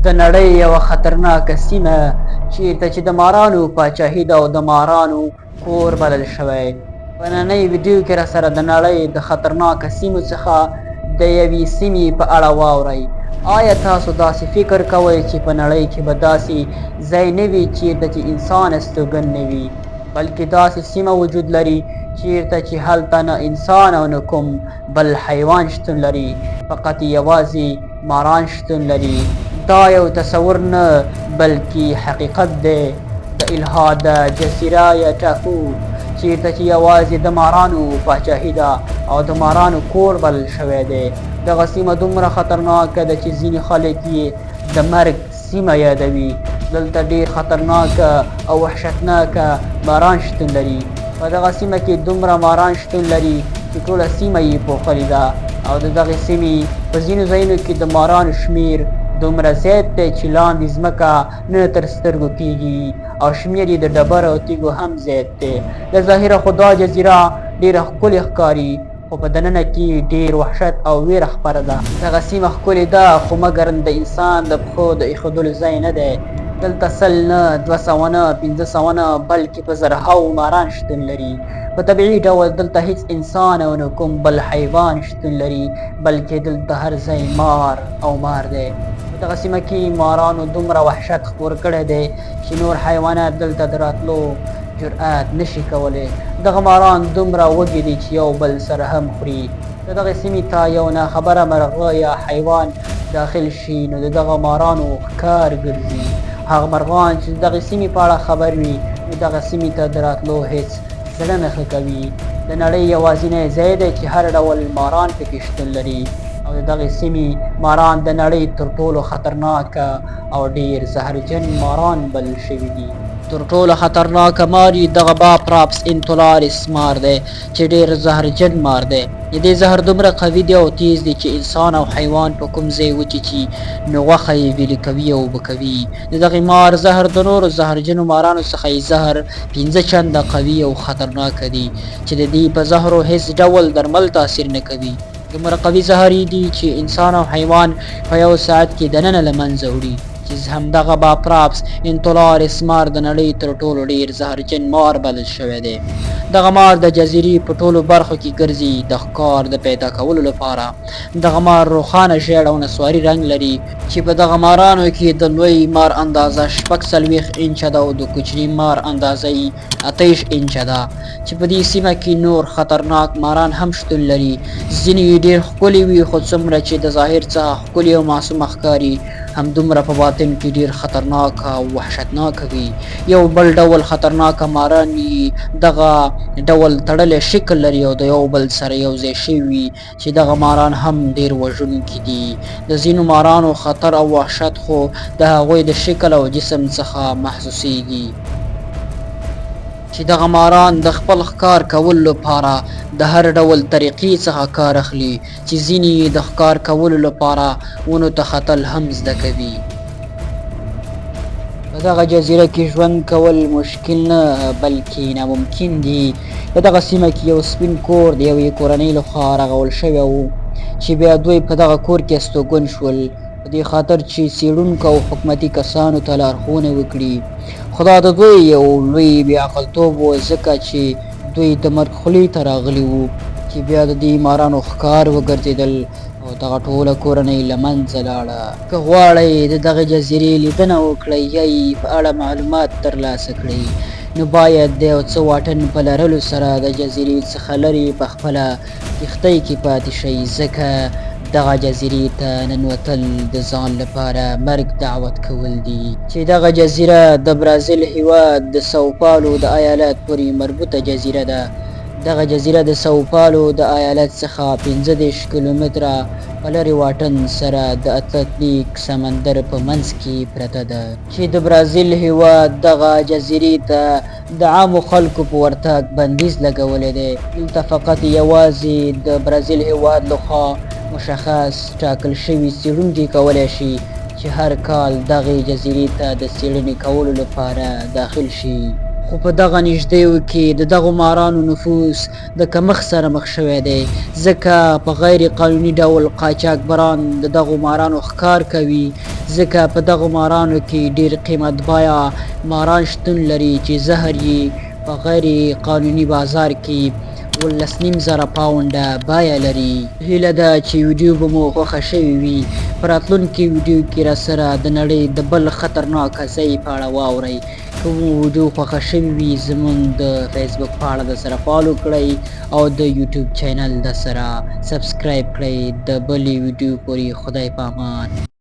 د نړۍ یوه خطرناکه سیمه چیرته چې د مارانو پاچاهي ده او د مارانو کور بلل شوی. په نننۍ ویډیو کې راسره د نړۍ د خطرناکه سیمو څخه د یوې سیمې په اړه واورئ. آیا تاسو داسې فکر کوئ چې په نړۍ کې به داسې ځای نه وي چیرته چې انسان استوګن نه وي، بلکې داسې سیمه وجود لري چیرته چې هلته نه انسان او نه کوم بل حیوان شتون لري، فقط یوازې ماران شتون لري. دا یو تصور نه بلکې حقیقت دی. د الهاد جزیره یا ټاپو چیرته چې یوازې د مارانو پاچاهي ده او د مارانو کور بلل شوی دی. دغه سیمه دومره خطرناکه ده چې ځینې خلک یې د مرګ سیمه یادوي. دلته ډیر خطرناکه او وحشتناکه ماران شتون لري. په دغه سیمه کې دومره ماران شتون لري چې ټوله سیمه یې پوښلې ده او د دغې سیمې په ځینو ځایونو کې د مارانو شمیر دومره زیات دی چې لاندې ځمکه نه تر سترګو کېږي او شمیر یې د ډبرو او تیږو هم زیات دی. له ظاهره خو دا جزیره ډیره ښکلې ښکاري، خو په دننه کې ډیر وحشت او ویره خپره ده. دغه سیمه ښکلې ده خو مګر د انسان د پښو د ایښودلو ځای نه دی. دلته 100 نه 200 نه 500 نه بلکې په زرهاو ماران شتون لري. په طبیعي ډول دلته هیڅ انسان او نه کوم بل حیوان شتون لري، بلکې دلته هر ځای مار او مار دی. په دغه سیمه کې مارانو دومره وحشت خپور کړی دی چې نور حیوانات دلته د راتلو جرأت نشي کولی. دغه ماران دومره وږي دي چې یو بل سره هم خوري. د دغې سیمې ته یو ناخبره مرغه یا حیوان داخل شي نو د دغه مارانو ښکار ګرځي. هغه مرغان چې د دغې سیمې په اړه خبر وي نو دغه سیمې ته د راتلو هیڅ زړه نه ښه کوي. د نړۍ یوازینی ځای دی چې هر ډول ماران پکې شتون لري او د دغې سیمې ماران د نړۍ تر ټولو خطرناکه او ډیر زهرجن ماران بلل شوي دي. تر ټولو خطرناکه مار یې دغه باپراپس انتولارس مار دی چې ډیر زهرجن مار دی. د دې زهر دومره قوي دی او تیز دی چې انسان او حیوان په کوم ځای وچیچي نو غوښه یې ویلې کوي او اوبه کوي. د دغې مار زهر د نورو زهرجنو مارانو څخه یې زهر 5 چنده قوي او خطرناکه دي چې د دې په زهرو هیڅ ډول درمل تاثیر نه کوي. دومره قوي زهر دي چې انسان او حیوان په یو ساعت کې دننه له منځه وړي. چې همدغه باپراپس انتولارس مار د نړۍ تر ټولو ډیر زهرجن مار بلل شوی دی. دغه مار د جزیرې په ټولو برخو کې ګرځي د ښکار د پیدا کولو لپاره. دغه مار روښانه ژیړ او نسواري رنګ لري چې په دغه مارانو کې د لوی مار اندازه 46 انچه ده او د کوچني مار اندازه یې 28 انچه ده. چې په دې سیمه کې نور خطرناک ماران هم شتون لري. ځینې یې ډیر ښکلي وي خو څومره چې د ظاهر څخه ښکلي او معصومه ښکاري همدومره په باطن کې ډیر خطرناک او وحشتناک وي. یو بل ډول خطرناک ماران دغه ډول تړلی شکل لري او د یو بل سره یو ځای شوي چې دغه ماران هم ډیر وژونکي دي. د ځینو مارانو خطر او وحشت خو د هغوی د شکل او جسم څخه محسوسیږي چې دغه ماران د خپل ښکار کولو لپاره د هر ډول طریقې څخه کار اخلي چې ځینې د ښکار کولو لپاره ونو ته ختل هم زده کوي. په دغه جزیره کې ژوند کول مشکل نه بلکې ناممکن دي. په دغه سیمه کې یو سپین کور د یوې کورنۍ لخوا رغول شوی و چې بیا دوی په دغه کور کې استوګن شول په دې خاطر چې څېړونکو او حکومتي کسانو ته لارښوونه وکړي. خو دا د دوی یو لوی بې عقلتوب و ځکه چې دوی د مرګ خولې ته راغلي وو چې بیا د دې مارانو ښکار وګرځېدل او دغه ټوله کورنۍ له منځه لاړه. که غواړئ د دغې جزیرې لیدنه وکړئ یا یې په اړه معلومات ترلاسه کړئ نو باید د یو څه واټن په لرلو سره د جزیرې څخه لرې په خپله کښتۍ کې پاتې شئ ځکه دغه جزیرې ته ننوتل د ځان لپاره مرګ دعوت کول دي. چې دغه جزیره د برازیل هیواد د ساوپالو د ایالت پورې مربوطه جزیره ده. دغه جزیره د ساوپالو د ایالت څخه 15 کیلومتره په لرې واټن سره د اتلانتیک سمندر په منځ کې پرته ده. چې د برازیل هیواد دغه جزیرې ته د عامو خلکو په ورتګ بندیز لګولی دی. دلته فقط یوازې د برازیل هیواد لخوا مشخص ټاکل شوي څېړونکي کولی شي چې هر کال دغې جزیرې ته د څېړنې کولو لپاره داخل شي. خو په دغه نږدېو کې د دغو مارانو نفوس د کمښت سره مخ شوی دی، ځکه په غیر قانوني ډول قاچاقبران د دغو مارانو ښکار کوي، ځکه په دغو مارانو کې ډېر قیمت بیه ماران شتون لري چې زهر یې په غیر قانوني بازار کې 18,000 پاونډه بیه لري. هیله ده چې ویډیو به مو خوښه شوې وي. په راتلونکي ویډیو کې راسره د نړۍ د بل خطرناکه ځای په اړه واورئ. که مو ویډیو خوښه شوې وي زموږ د فیسبوک پاڼه درسره فالو کړئ او د یوټیوب چینل درسره سبسکرایب کړئ. د بلې ویډیو پورې خدای په امان.